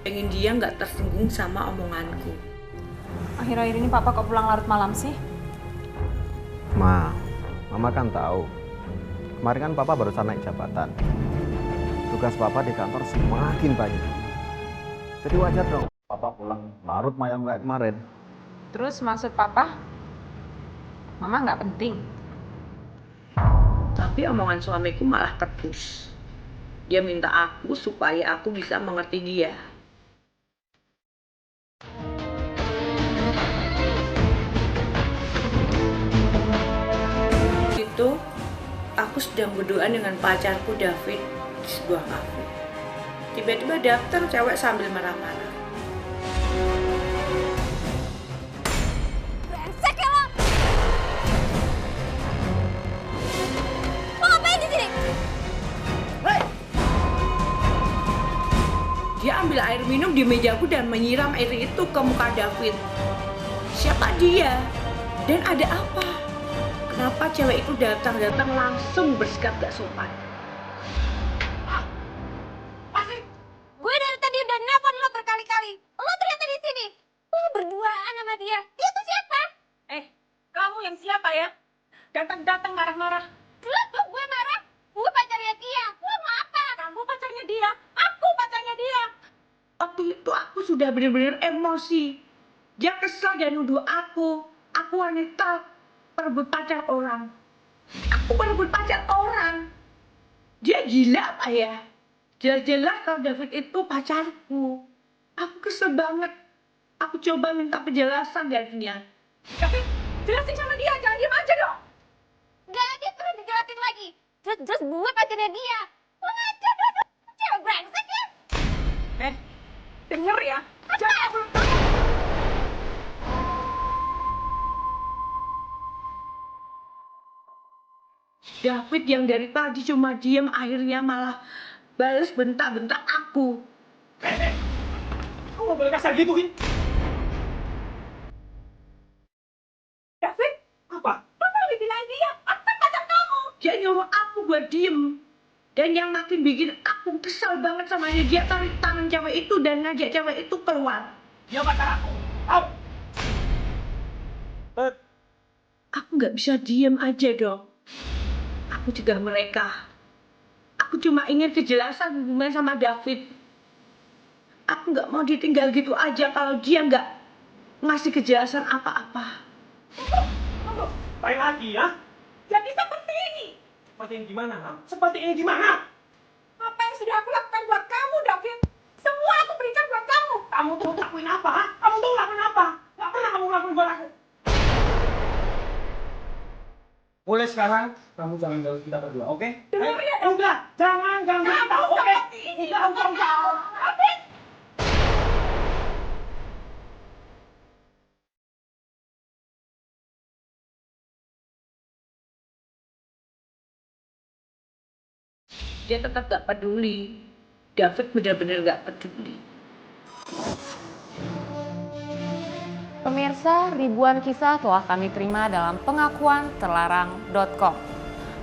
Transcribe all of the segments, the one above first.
Pengen dia nggak tersinggung sama omonganku. Akhir-akhir ini papa kok pulang larut malam sih? Mama kan tahu. Kemarin kan papa barusan naik jabatan. Tugas papa di kantor semakin banyak. Jadi wajar dong papa pulang larut malam kayak kemarin. Terus maksud papa, mama nggak penting? Tapi omongan suamiku malah tebus. Dia minta aku supaya aku bisa mengerti dia. Itu aku sedang berdoa dengan pacarku David di sebuah kafe. Tiba-tiba datang cewek sambil marah-marah. Brengsek ya lo! Lo ngapain di sini? Dia ambil air minum di mejaku dan menyiram air itu ke muka David. Siapa dia? Dan ada apa? Kenapa cewek itu datang langsung bersikap gak sopan? Gue dari tadi udah nelfon lo berkali-kali. Lo ternyata di sini. Lo berduaan sama dia. Dia tuh siapa? Kamu yang siapa ya? Datang-datang marah-marah. Jelas kok gue marah. Gue pacarnya dia. Lo mau apa? Kamu pacarnya dia, aku pacarnya dia. Waktu itu aku sudah benar-benar emosi. Dia kesal dan nuduh aku wanita perebut pacar orang. Aku perebut pacar orang. Dia gila apa ya? Jelas-jelas kalau David itu pacarku. Aku kesel banget. Aku coba minta penjelasan dari dia. Tapi jelasin sama dia, jangan diem aja dong. Gak ada yang perlu dijelasin lagi. Jelas gue pacarnya dia. Lo ngajar dong. Cewek brengsek ya. Denger ya. Jangan. David yang dari tadi cuma diem akhirnya malah balas bentak-bentak aku. Kamu boleh kasar gitu, Hin? David, apa? Lo malah dibilang dia, aku kan pacar kamu. Dia nyuruh aku buat diem. Dan yang makin bikin aku kesal banget sama dia tarik tangan cewek itu dan ngajak cewek itu keluar. Dia pacar aku. Tahu? Aku nggak bisa diem aja dong. Aku cegah mereka. Aku cuma ingin kejelasan hubungan sama David. Aku nggak mau ditinggal gitu aja kalau dia nggak ngasih kejelasan apa-apa. Tunggu. Baik lagi ya. Jadi seperti ini. Seperti ini gimana, Ham? Seperti ini gimana? Apa yang sudah aku lakukan buat kamu, David? Semua aku berikan buat kamu. Kamu tuh lakuin apa, ha? Kamu tuh lakuin apa? Gak pernah kamu ngelakuin buat aku. Mulai sekarang kamu jangan ganggu kita berdua, oke? Dengar ya, dong. Enggak, jangan ganggu kita, oke? Enggak. David. Dia tetap gak peduli. David benar-benar gak peduli. Pemirsa, ribuan kisah telah kami terima dalam pengakuan terlarang.com.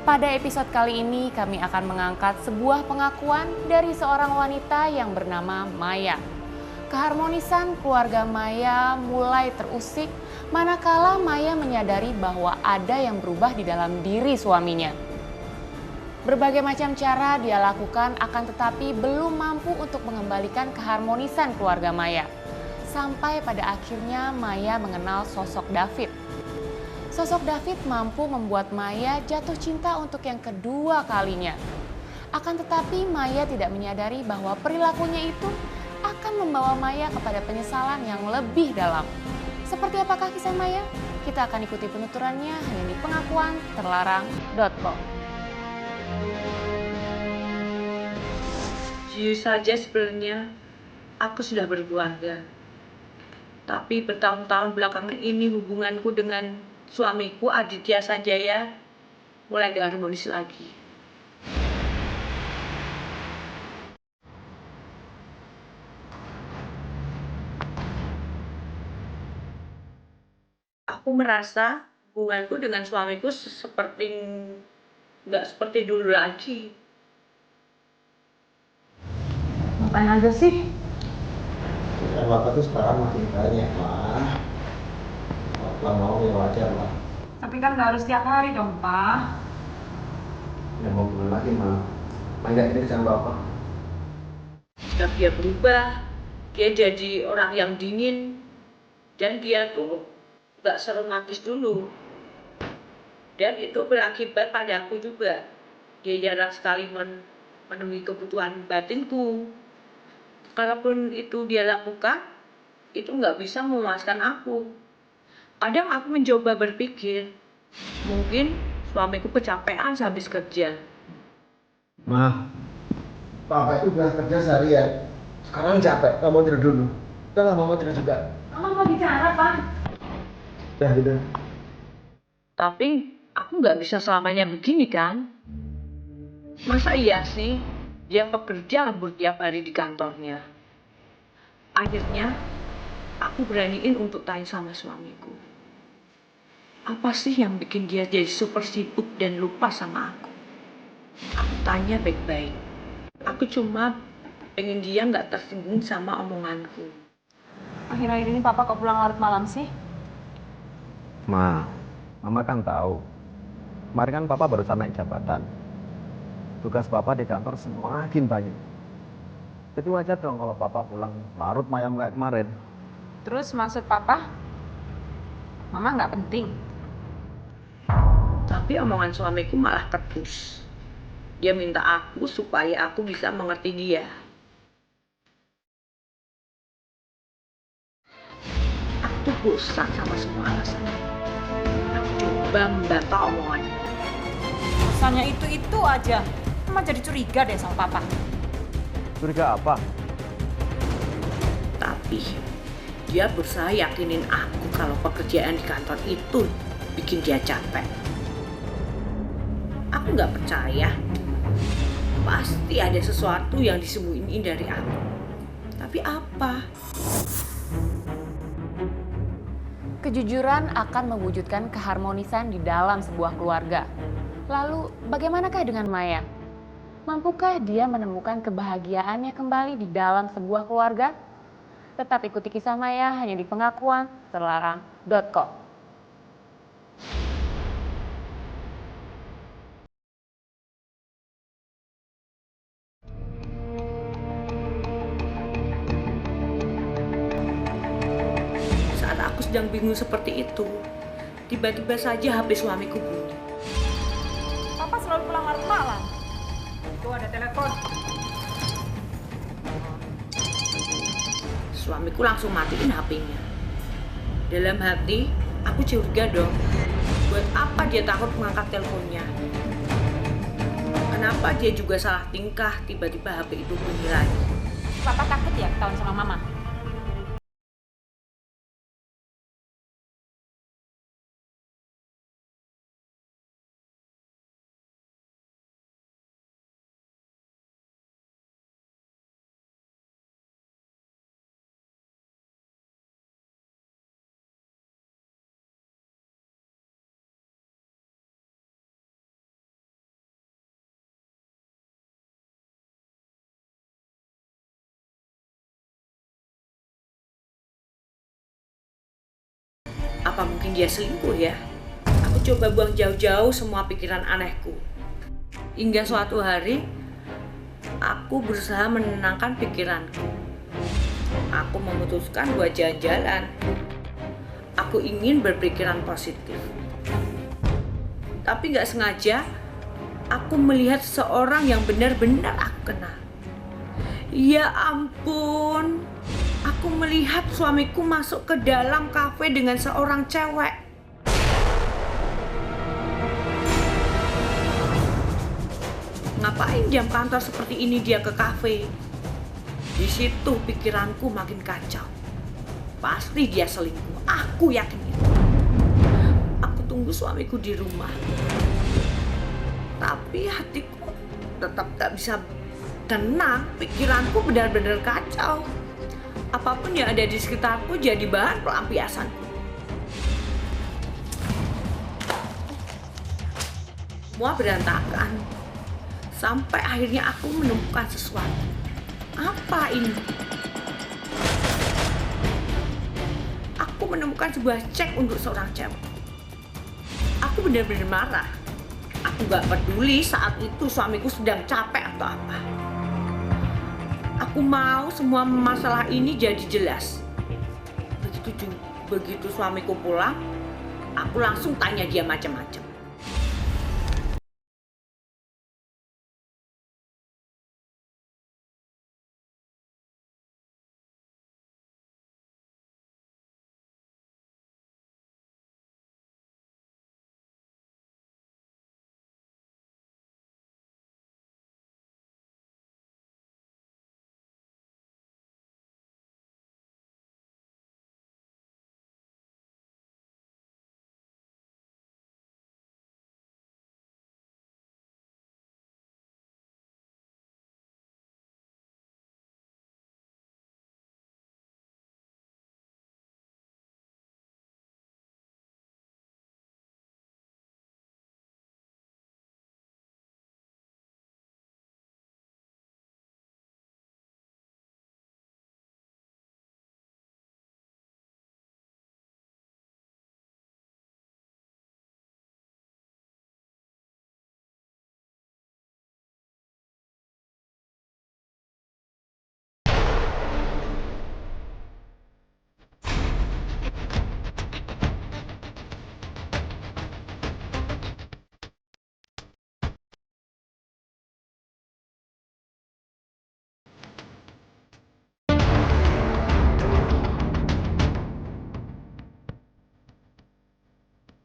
Pada episode kali ini kami akan mengangkat sebuah pengakuan dari seorang wanita yang bernama Maya. Keharmonisan keluarga Maya mulai terusik manakala Maya menyadari bahwa ada yang berubah di dalam diri suaminya. Berbagai macam cara dia lakukan akan tetapi belum mampu untuk mengembalikan keharmonisan keluarga Maya. Sampai pada akhirnya Maya mengenal sosok David. Sosok David mampu membuat Maya jatuh cinta untuk yang kedua kalinya. Akan tetapi Maya tidak menyadari bahwa perilakunya itu akan membawa Maya kepada penyesalan yang lebih dalam. Seperti apakah kisah Maya? Kita akan ikuti penuturannya hanya di pengakuan terlarang.com. Jujur saja sebenarnya aku sudah berkeluarga. Tapi bertahun-tahun belakangan ini hubunganku dengan suamiku Aditya Sanjaya mulai gak harmonis lagi. Aku merasa hubunganku dengan suamiku nggak seperti dulu lagi. Ngapain aja sih? Kan bapak tuh sekarang makin banyak lah. Bapak mau ya wajar lah. Tapi kan nggak harus tiap hari dong, Pak. Ya mau gimana lagi mah. Enggak ini kerjaan bapak. Dan dia berubah, dia jadi orang yang dingin, dan dia tuh nggak seromantis dulu. Dan itu berakibat pada aku juga. Dia jarang sekali memenuhi kebutuhan batinku. Kalaupun itu dia lakukan, itu nggak bisa memuaskan aku. Kadang aku mencoba berpikir, mungkin suamiku kecapean sehabis kerja. Mah, papa itu udah kerja seharian. Sekarang capek, kamu tidur dulu. Udah lah, mama tidur juga. Mama mau bicara, Pak. Udah gitu. Tapi aku nggak bisa selamanya begini kan? Masa iya sih dia bekerja lembur tiap hari di kantornya? Akhirnya aku beraniin untuk tanya sama suamiku. Apa sih yang bikin dia jadi super sibuk dan lupa sama aku? Aku tanya baik-baik. Aku cuma pengen dia nggak tersinggung sama omonganku. Akhir-akhir ini papa kok pulang larut malam sih? Ma, mama kan tahu. Kemarin kan papa barusan naik jabatan. Tugas papa di kantor semakin banyak. Jadi wajar dong kalau papa pulang larut mayam kayak kemarin. Terus maksud papa? Mama nggak penting. Tapi omongan suamiku malah tebus. Dia minta aku supaya aku bisa mengerti dia. Aku tuh bosan sama semua alasan. Aku coba membantah omongannya. Pesannya itu aja. Mama jadi curiga deh sama papa. Curiga apa? Tapi dia berusaha yakinin aku kalau pekerjaan di kantor itu bikin dia capek. Aku nggak percaya. Pasti ada sesuatu yang disembunyiin dari aku. Tapi apa? Kejujuran akan mewujudkan keharmonisan di dalam sebuah keluarga. Lalu, bagaimanakah dengan Maya? Mampukah dia menemukan kebahagiaannya kembali di dalam sebuah keluarga? Tetap ikuti kisah Maya hanya di pengakuan terlarang.com. Saat aku sedang bingung seperti itu, tiba-tiba saja HP suamiku bunyi. Papa selalu pulang larut malam. Tuh ada telepon. Suamiku langsung matiin HP-nya. Dalam hati, aku curiga dong. Buat apa dia takut mengangkat teleponnya? Kenapa dia juga salah tingkah tiba-tiba HP itu bunyi lagi? Papa takut ya ketahuan sama mama? Apa mungkin dia selingkuh ya? Aku coba buang jauh-jauh semua pikiran anehku. Hingga suatu hari, aku berusaha menenangkan pikiranku. Aku memutuskan buat jalan-jalan. Aku ingin berpikiran positif. Tapi gak sengaja, aku melihat seseorang yang benar-benar aku kenal. Ya ampun, aku melihat suamiku masuk ke dalam kafe dengan seorang cewek. Ngapain jam kantor seperti ini dia ke kafe? Di situ pikiranku makin kacau. Pasti dia selingkuh, aku yakin itu. Aku tunggu suamiku di rumah. Tapi hatiku tetap gak bisa tenang, pikiranku benar-benar kacau. Apapun yang ada di sekitarku jadi bahan pelampiasanku. Semua berantakan. Sampai akhirnya aku menemukan sesuatu. Apa ini? aku menemukan sebuah cek untuk seorang cewek. Aku benar-benar marah. Aku gak peduli saat itu suamiku sedang capek atau apa. Aku mau semua masalah ini jadi jelas. Begitu suamiku pulang, aku langsung tanya dia macam-macam.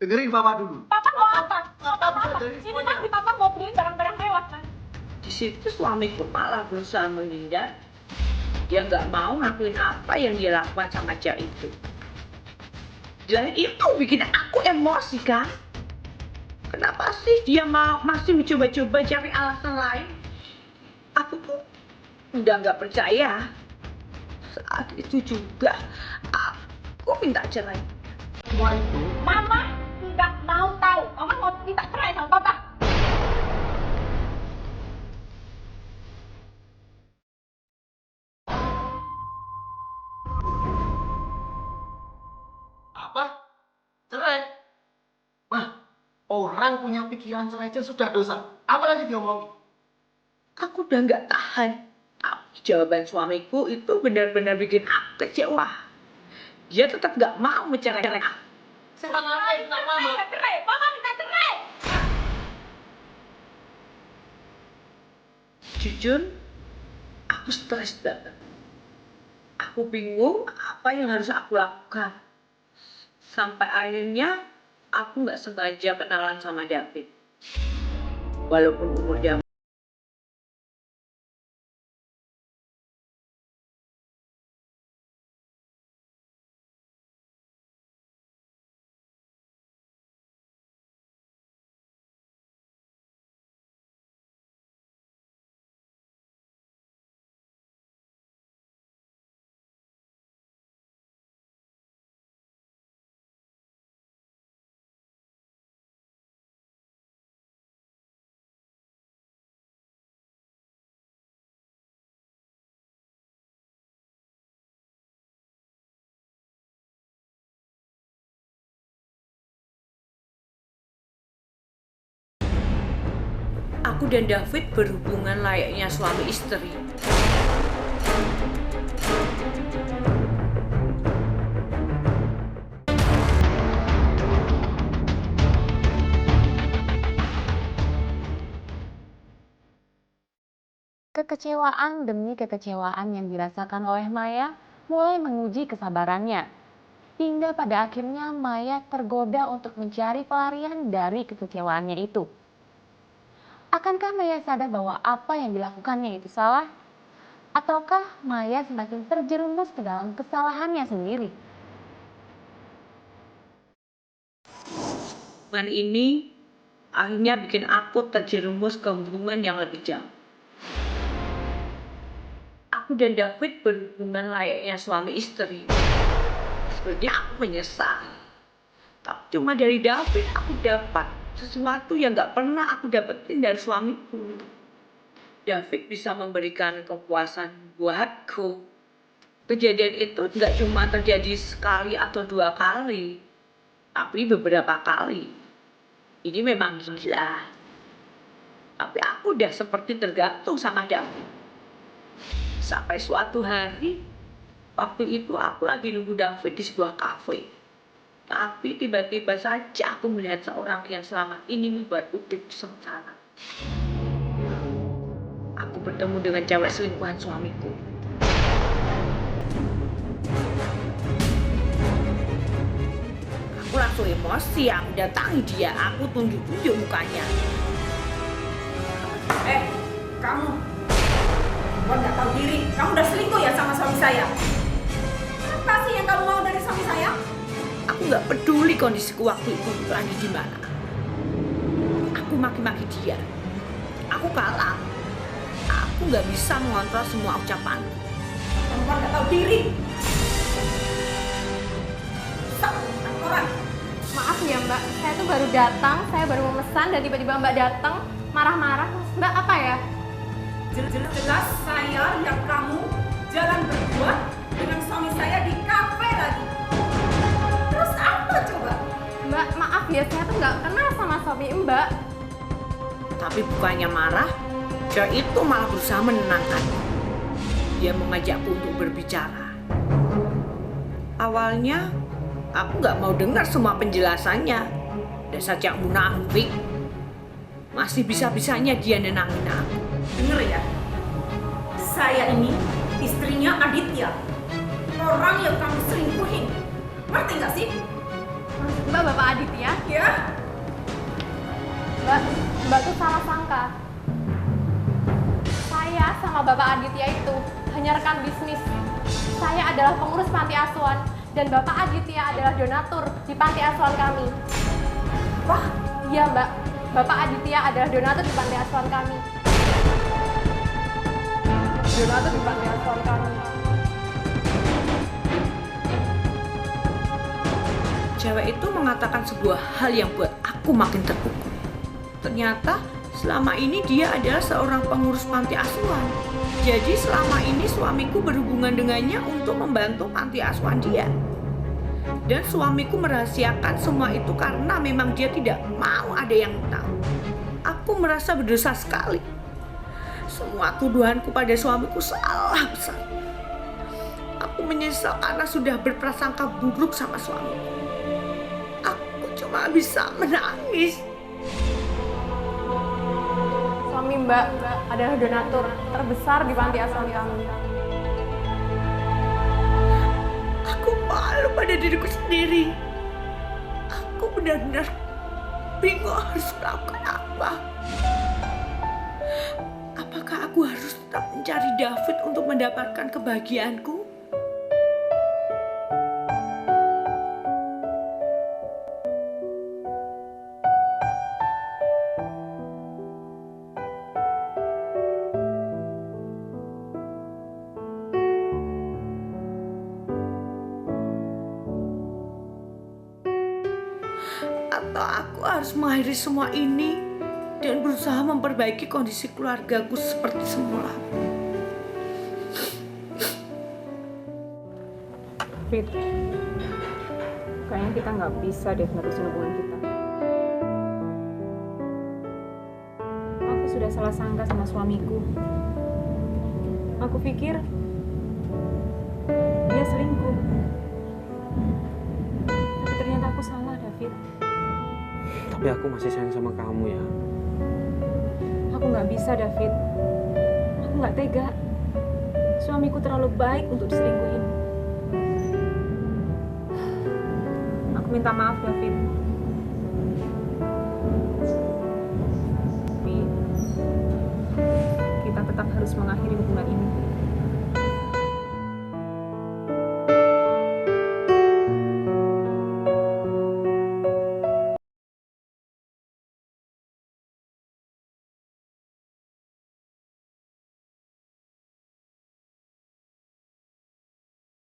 Dengerin papa dulu. Papa mau apa? Papa bisa dari Ini semuanya. pasti papa mau beli barang-barang mewah kan? Di situ suamiku malah berusaha menghindar. Dia nggak mau ngakuin apa yang dia lakukan sama cewek itu. Dan itu bikin aku emosi kan? Kenapa sih dia masih mencoba-coba cari alasan lain? Aku tuh udah nggak percaya. Saat itu juga aku minta cerai. Semua itu Mama tidak mau tahu. Mama mau minta cerai sama papa. apa? Cerai. Wah, orang punya pikiran cerai aja sudah dosa. Apalagi diomongin. Aku udah nggak tahan. Jawaban suamiku itu benar-benar bikin aku kecewa. Dia tetap nggak mau menceraikan aku. Setan apa yang minta mama? Minta cerai. Mama minta cerai. Jujur, aku stres banget. Aku bingung apa yang harus aku lakukan. Sampai akhirnya aku nggak sengaja kenalan sama David. Walaupun umur dia aku dan David berhubungan layaknya suami istri. Kekecewaan demi kekecewaan yang dirasakan oleh Maya mulai menguji kesabarannya. Hingga pada akhirnya Maya tergoda untuk mencari pelarian dari kekecewaannya itu. Akankah Maya sadar bahwa apa yang dilakukannya itu salah? Ataukah Maya semakin terjerumus ke dalam kesalahannya sendiri? Hubungan ini akhirnya bikin aku terjerumus ke hubungan yang lebih jauh. Aku dan David berhubungan layaknya suami istri. Sebenarnya aku menyesal. Tapi cuma dari David aku dapat sesuatu yang gak pernah aku dapetin dari suamiku. David bisa memberikan kepuasan buatku Kejadian itu nggak cuma terjadi sekali atau 2 kali, tapi beberapa kali. Ini memang gila. Tapi aku udah seperti tergantung sama David. Sampai suatu hari, waktu itu aku lagi nunggu David di sebuah kafe. Tapi tiba-tiba saja aku melihat seorang yang selama ini membuatku sengsara. Aku bertemu dengan cewek selingkuhan suamiku. Aku langsung emosi, aku datangi dia, aku tunjuk-tunjuk mukanya. Kamu nggak tahu diri, kamu udah selingkuh ya sama suami saya. Apa sih yang kamu mau dari suami saya? Aku nggak peduli kondisiku waktu itu lagi di mana. Aku maki-maki dia. Aku kalah. Aku nggak bisa mengontrol semua ucapanku. Kamu nggak tahu diri. Orang. Maaf ya Mbak, saya tuh baru datang, saya baru memesan dan tiba-tiba Mbak datang marah-marah. Mbak apa ya? Jelas saya lihat kamu jalan berdua dengan suami saya di kafe lagi. Terus apa coba? Mbak maaf ya, saya tuh nggak kenal sama suami Mbak. Tapi bukannya marah, cewek itu malah berusaha menenangkan. Dia mengajakku untuk berbicara. Awalnya, aku nggak mau dengar semua penjelasannya. Dasar cewek munafik. Masih bisa-bisanya dia nenangin aku. Dengar ya, saya ini istrinya Aditya. Orang yang kamu selingkuhin. Ngerti nggak sih? Mbak Bapak Aditya? Ya? Mbak tuh salah sangka. Saya sama Bapak Aditya itu hanya rekan bisnis. Saya adalah pengurus panti asuhan dan Bapak Aditya adalah donatur di panti asuhan kami. Wah, Iya Mbak, Bapak Aditya adalah donatur di panti asuhan kami. Donatur di panti asuhan kami. Cewek itu mengatakan sebuah hal yang buat aku makin terpukul. Ternyata selama ini dia adalah seorang pengurus panti asuhan. Jadi selama ini suamiku berhubungan dengannya untuk membantu panti asuhan dia. Dan suamiku merahasiakan semua itu karena memang dia tidak mau ada yang tahu. Aku merasa berdosa sekali. Semua tuduhanku pada suamiku salah besar. Aku menyesal karena sudah berprasangka buruk sama suamiku. Aku cuma bisa menangis. Suami Mbak adalah donatur terbesar di panti asuhan kami. Aku malu pada diriku sendiri. Aku benar-benar bingung harus melakukan apa. Apakah aku harus tetap mencari David untuk mendapatkan kebahagiaanku? Atau aku harus mengakhiri semua ini dan berusaha memperbaiki kondisi keluargaku seperti semula. Fit, kayaknya kita nggak bisa deh nerusin hubungan kita. Aku sudah salah sangka sama suamiku. Aku pikir dia selingkuh. Tapi ternyata aku salah, David. Tapi aku masih sayang sama kamu ya. Aku nggak bisa, David. Aku nggak tega. Suamiku terlalu baik untuk diselingkuhin. Aku minta maaf, David. Tapi kita tetap harus mengakhiri hubungan ini.